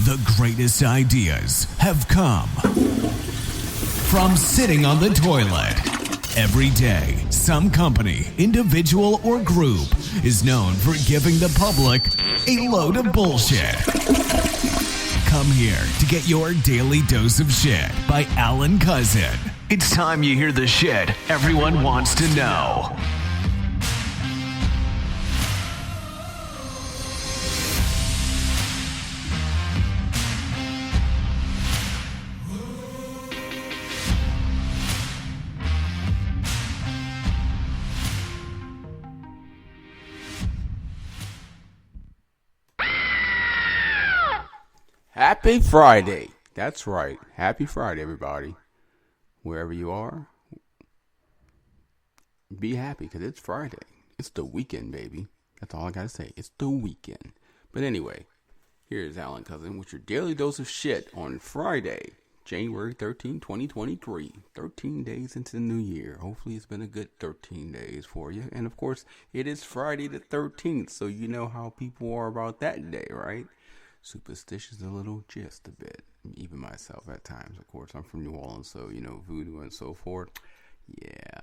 The greatest ideas have come from sitting on the toilet. Every day, some company, individual, or group is known for giving the public a load of bullshit. Come here to get your daily dose of shit by Alan Cousin. It's time you hear the shit everyone wants to know. Happy Friday. That's right. Happy Friday, everybody. Wherever you are, be happy because it's Friday. It's the weekend, baby. That's all I got to say. It's the weekend. But anyway, here's Alan Cousin with your daily dose of shit on Friday, January 13, 2023. 13 days into the new year. Hopefully it's been a good 13 days for you. And of course, it is Friday the 13th, so you know how people are about that day, right? Superstitious a little, just a bit. Even myself at times, of course. I'm from New Orleans, so, you know, voodoo and so forth. Yeah,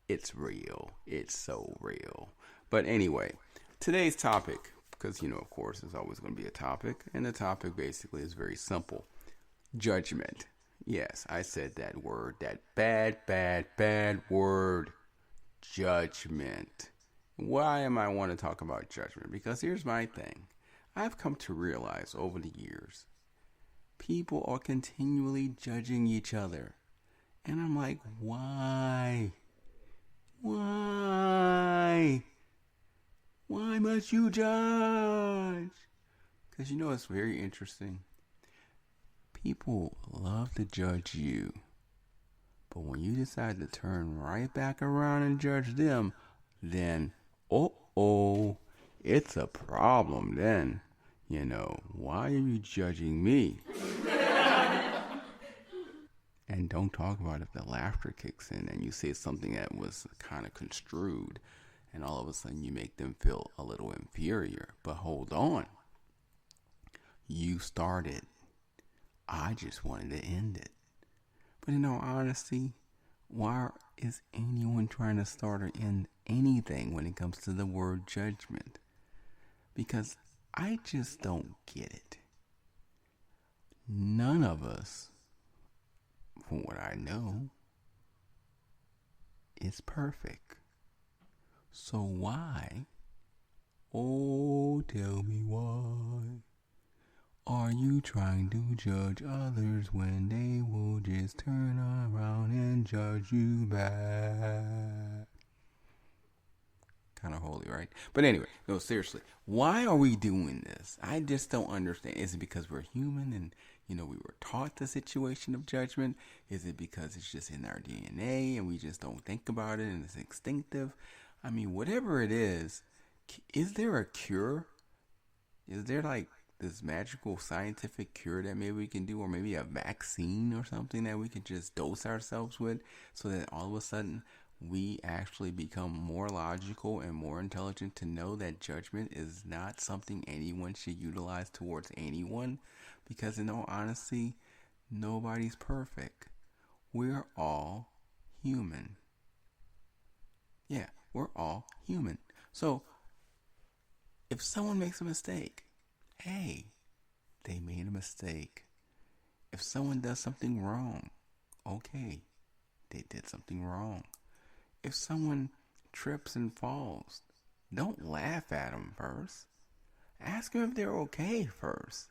it's real. It's so real. But anyway, today's topic, because, you know, of course, there's always going to be a topic. And the topic basically is very simple. Judgment. Yes, I said that word. That bad word. Judgment. Why am I want to talk about judgment? Because here's my thing. I've come to realize over the years, people are continually judging each other. And I'm like, why? Why? Why must you judge? Because you know it's very interesting. People love to judge you. But when you decide to turn right back around and judge them, then, it's a problem then. You know, why are you judging me? And don't talk about if the laughter kicks in and you say something that was kind of construed and all of a sudden you make them feel a little inferior. But hold on. You started. I just wanted to end it. But in all honesty, why is anyone trying to start or end anything when it comes to the word judgment? Because I just don't get it. None of us, from what I know, is perfect. So why, tell me why, are you trying to judge others when they will just turn around and judge you back? Kind of holy, right? But anyway, no, seriously, why are we doing this? I just don't understand. Is it because we're human and, you know, we were taught the situation of judgment? Is it because it's just in our DNA and we just don't think about it and it's instinctive? I mean, whatever it is there a cure? Is there like this magical scientific cure that maybe we can do, or maybe a vaccine or something that we could just dose ourselves with so that all of a sudden we actually become more logical and more intelligent to know that judgment is not something anyone should utilize towards anyone? Because in all honesty, nobody's perfect. We're all human. Yeah, we're all human. So, if someone makes a mistake, hey, they made a mistake. If someone does something wrong, okay, they did something wrong. If someone trips and falls, don't laugh at them first. Ask them if they're okay first.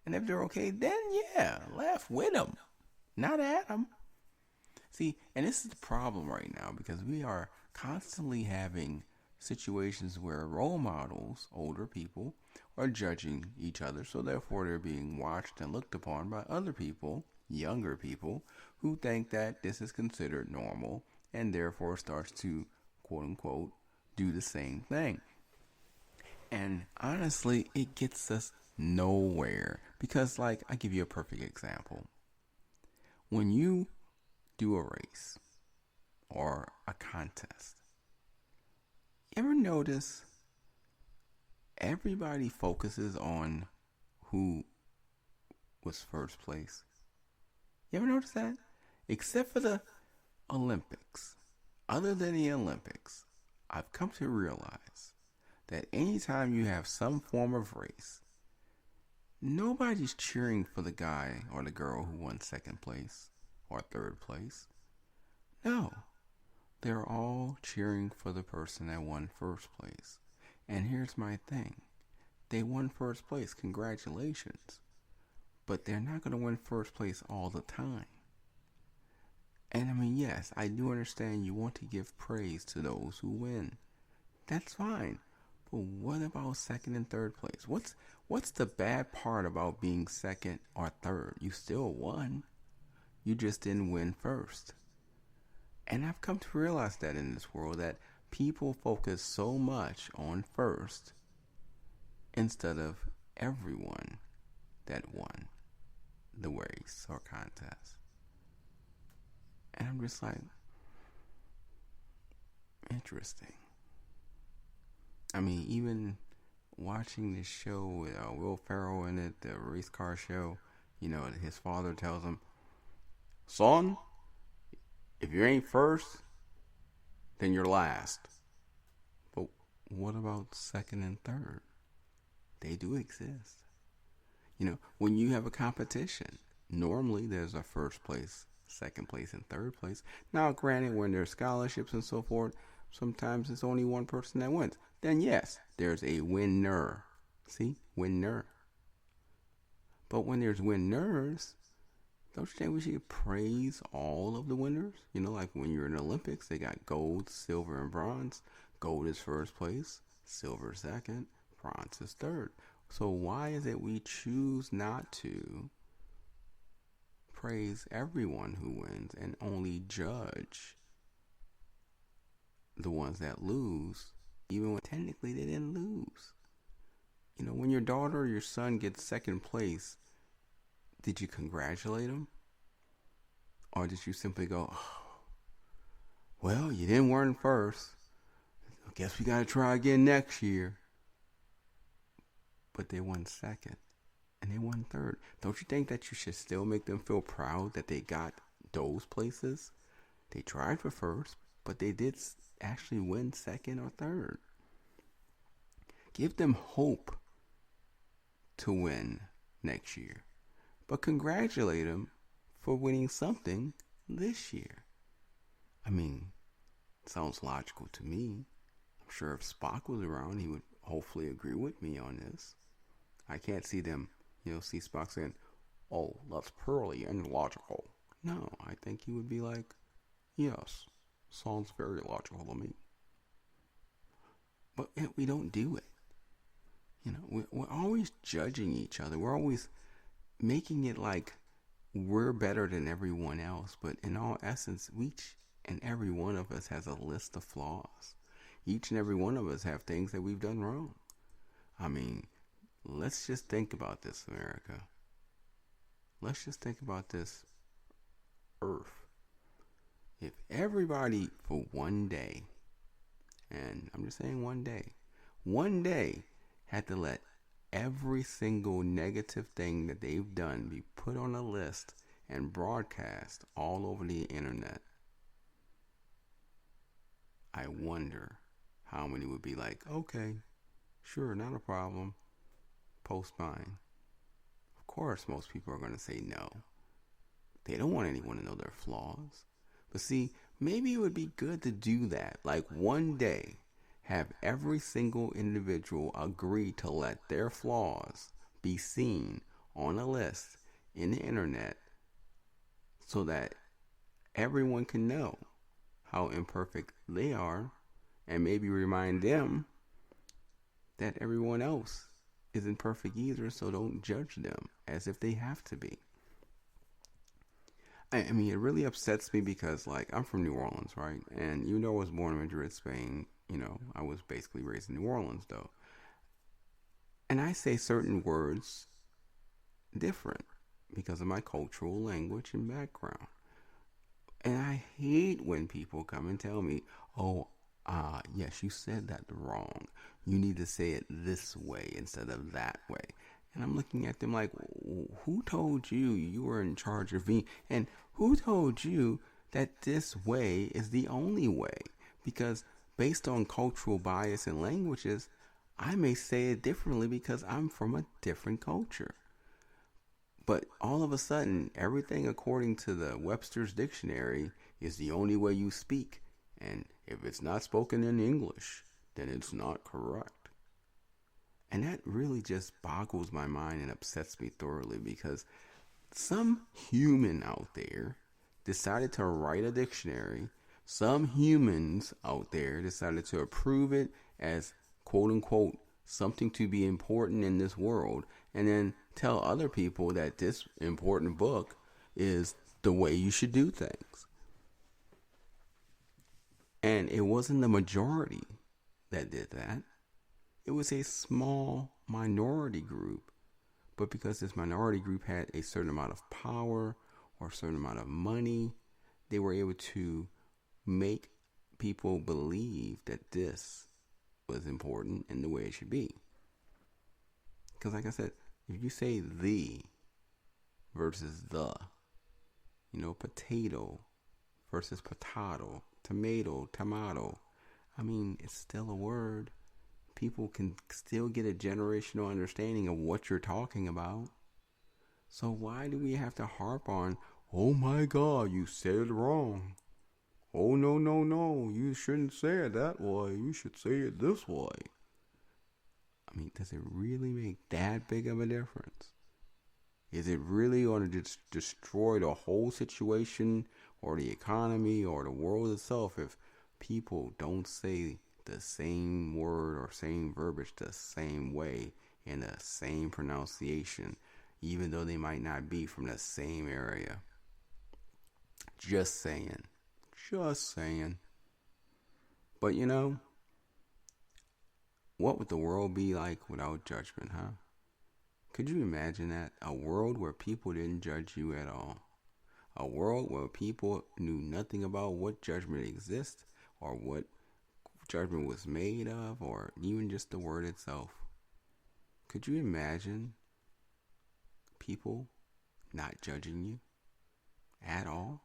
And if they're okay, then yeah, laugh with them, not at them. See, and this is the problem right now because we are constantly having situations where role models, older people, are judging each other. So therefore they're being watched and looked upon by other people, younger people, who think that this is considered normal and therefore starts to, quote unquote, do the same thing. And honestly, it gets us nowhere. Because, like, I give you a perfect example. When you do a race or a contest, ever notice everybody focuses on who was first place. You ever notice that? Except for the Olympics. Other than the Olympics, I've come to realize that anytime you have some form of race, nobody's cheering for the guy or the girl who won second place or third place. No, they're all cheering for the person that won first place. And here's my thing. They won first place. Congratulations. But they're not going to win first place all the time. And I mean, yes, I do understand you want to give praise to those who win. That's fine. But what about second and third place? What's the bad part about being second or third? You still won. You just didn't win first. And I've come to realize that in this world, that people focus so much on first instead of everyone that won the race or contest. And I'm just like, interesting. I mean, even watching this show with Will Ferrell in it, the race car show, his father tells him, son, if you ain't first, then you're last. But what about second and third? They do exist. When you have a competition, normally there's a first place, second place, and third place. Now, granted, when there's scholarships and so forth, sometimes it's only one person that wins. Then yes, there's a winner. See? Winner. But when there's winners, don't you think we should praise all of the winners? Like when you're in the Olympics, they got gold, silver, and bronze. Gold is first place, silver second, bronze is third. So why is it we choose not to praise everyone who wins and only judge the ones that lose, even when technically they didn't lose? When your daughter or your son gets second place, did you congratulate them? Or did you simply go, oh, well, you didn't win first. I guess we got to try again next year. But they won second and they won third. Don't you think that you should still make them feel proud that they got those places? They tried for first, but they did actually win second or third. Give them hope to win next year. But congratulate them for winning something this year. I mean, it sounds logical to me. I'm sure if Spock was around, he would hopefully agree with me on this. I can't see them, see Spock saying, oh, that's purely illogical. No, I think he would be like, yes, sounds very logical to me. But we don't do it. We're always judging each other. We're always making it like we're better than everyone else. But in all essence, each and every one of us has a list of flaws. Each and every one of us have things that we've done wrong. I mean, let's just think about this, America. Let's just think about this earth. If everybody for one day, and I'm just saying one day had to let every single negative thing that they've done be put on a list and broadcast all over the internet, I wonder how many would be like, okay, sure, not a problem, post mine. Of course, most people are going to say no. They don't want anyone to know their flaws. But see, maybe it would be good to do that. Like one day, have every single individual agree to let their flaws be seen on a list in the internet so that everyone can know how imperfect they are, and maybe remind them that everyone else isn't perfect either, so don't judge them as if they have to be. I mean, it really upsets me because, I'm from New Orleans, right? And even though I was born in Madrid, Spain, I was basically raised in New Orleans, though. And I say certain words different because of my cultural language and background. And I hate when people come and tell me, oh, yes, you said that wrong. You need to say it this way instead of that way. And I'm looking at them like, who told you were in charge of me? And who told you that this way is the only way? Because based on cultural bias and languages, I may say it differently because I'm from a different culture. But all of a sudden, everything according to the Webster's Dictionary is the only way you speak. And if it's not spoken in English, then it's not correct. And that really just boggles my mind and upsets me thoroughly because some human out there decided to write a dictionary. Some humans out there decided to approve it as quote unquote something to be important in this world, and then tell other people that this important book is the way you should do things. And it wasn't the majority that did that. It was a small minority group. But because this minority group had a certain amount of power or a certain amount of money, they were able to make people believe that this was important and the way it should be. Because like I said, if you say the versus the, potato versus potato, tomato, tomato, I mean, it's still a word. People can still get a generational understanding of what you're talking about. So why do we have to harp on, oh my God, you said it wrong. Oh, no, no, no, you shouldn't say it that way. You should say it this way. I mean, does it really make that big of a difference? Is it really going to just destroy the whole situation or the economy or the world itself if people don't say the same word or same verbiage the same way in the same pronunciation, even though they might not be from the same area? Just saying. Just saying. But what would the world be like without judgment, huh? Could you imagine that? A world where people didn't judge you at all. A world where people knew nothing about what judgment exists or what judgment was made of or even just the word itself. Could you imagine people not judging you at all?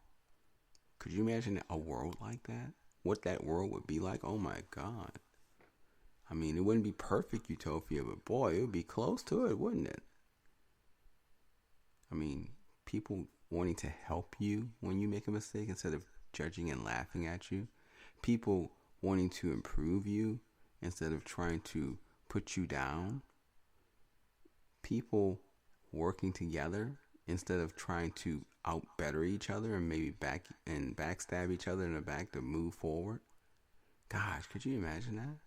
Could you imagine a world like that? What that world would be like? Oh my God. I mean, it wouldn't be perfect utopia, but boy, it would be close to it, wouldn't it? I mean, people wanting to help you when you make a mistake instead of judging and laughing at you. People wanting to improve you instead of trying to put you down. People working together instead of trying to outbetter each other and maybe backstab each other in the back to move forward. Gosh, could you imagine that?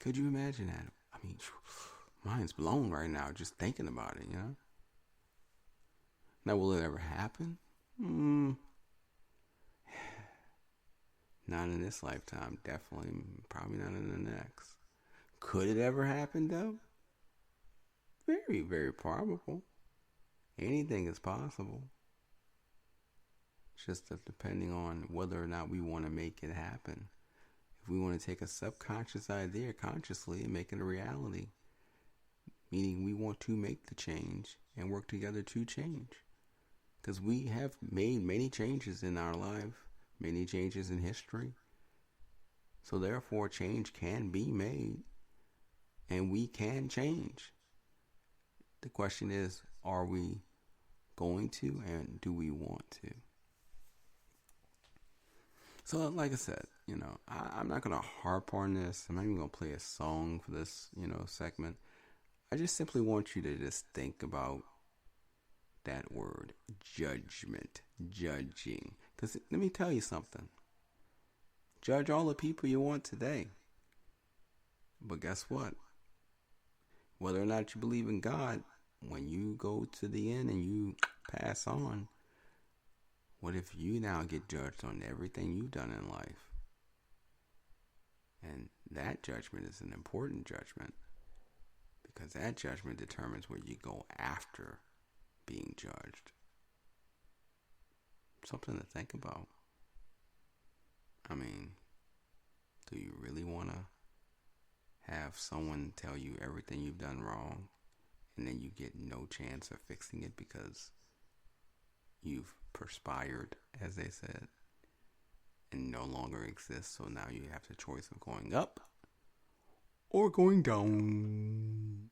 Could you imagine that? I mean, mind's blown right now just thinking about it, Now, will it ever happen? Not in this lifetime, definitely. Probably not in the next. Could it ever happen, though? Very, very probable. Anything is possible. Just depending on whether or not we want to make it happen. If we want to take a subconscious idea consciously and make it a reality, meaning we want to make the change and work together to change. Because we have made many changes in our life, many changes in history. So therefore, change can be made and we can change. The question is, are we going to and do we want to? So like I said, I'm not going to harp on this. I'm not even going to play a song for this, segment. I just simply want you to just think about that word, judgment, judging. Because let me tell you something. Judge all the people you want today. But guess what? Whether or not you believe in God, when you go to the end and you pass on, what if you now get judged on everything you've done in life? And that judgment is an important judgment because that judgment determines where you go after being judged. Something to think about. I mean, do you really want to have someone tell you everything you've done wrong and then you get no chance of fixing it because you've perspired, as they said, and no longer exists. So now you have the choice of going up or going down.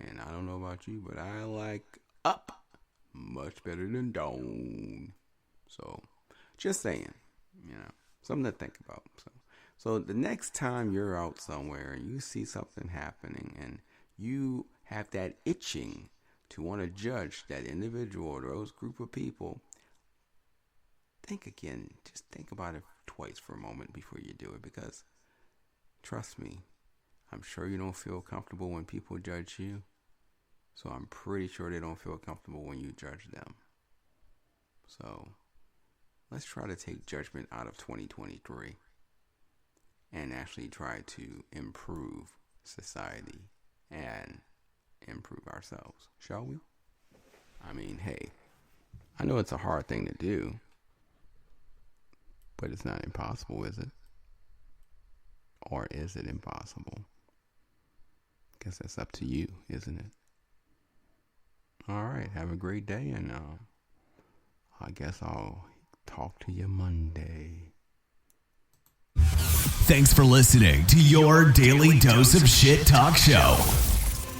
And I don't know about you, but I like up much better than down. So just saying, something to think about. So the next time you're out somewhere and you see something happening and you have that itching to want to judge that individual or those group of people, think again. Just think about it twice for a moment before you do it, because trust me, I'm sure you don't feel comfortable when people judge you. So I'm pretty sure they don't feel comfortable when you judge them. So let's try to take judgment out of 2023 and actually try to improve society and improve ourselves, shall we? I mean, hey, I know it's a hard thing to do, but it's not impossible, is it? Or is it impossible? Guess that's up to you, isn't it? All right, have a great day, and I guess I'll talk to you Monday. Thanks for listening to your daily dose of shit talk show.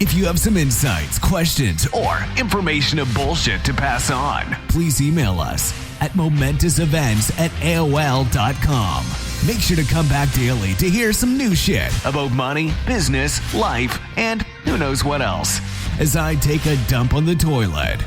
If you have some insights, questions, or information of bullshit to pass on, please email us at momentousevents@aol.com. Make sure to come back daily to hear some new shit about money, business, life, and who knows what else as I take a dump on the toilet.